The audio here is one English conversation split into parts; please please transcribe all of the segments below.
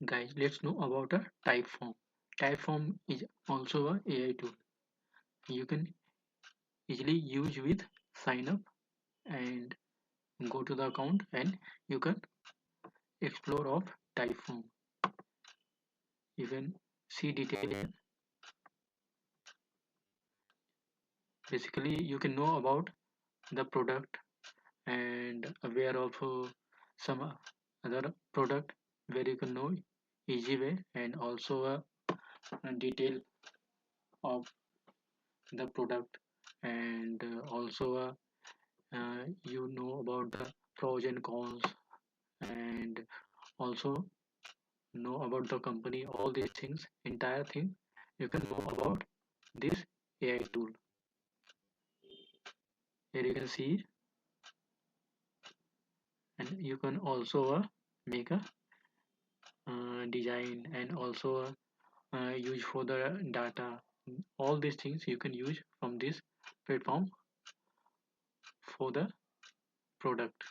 Guys, let's know about a Typeform. Typeform is also a AI tool. You can easily use with sign up and go to the account and you can explore of Typeform. You can see detail. Basically, you can know about the product and aware of some other product where you can know easy way and also a detail of the product and also you know about the pros and cons and also know about the company, all these things, entire thing you can know about this AI tool. Here you can see, and you can also make a design and also use for the data. All these things you can use from this platform for the product.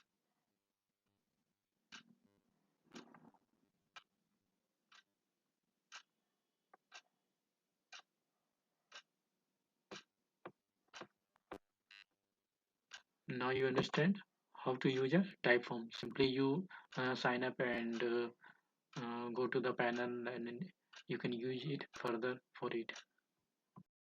Now you understand how to use a Typeform. Simply you sign up and go to the panel and then you can use it further for it.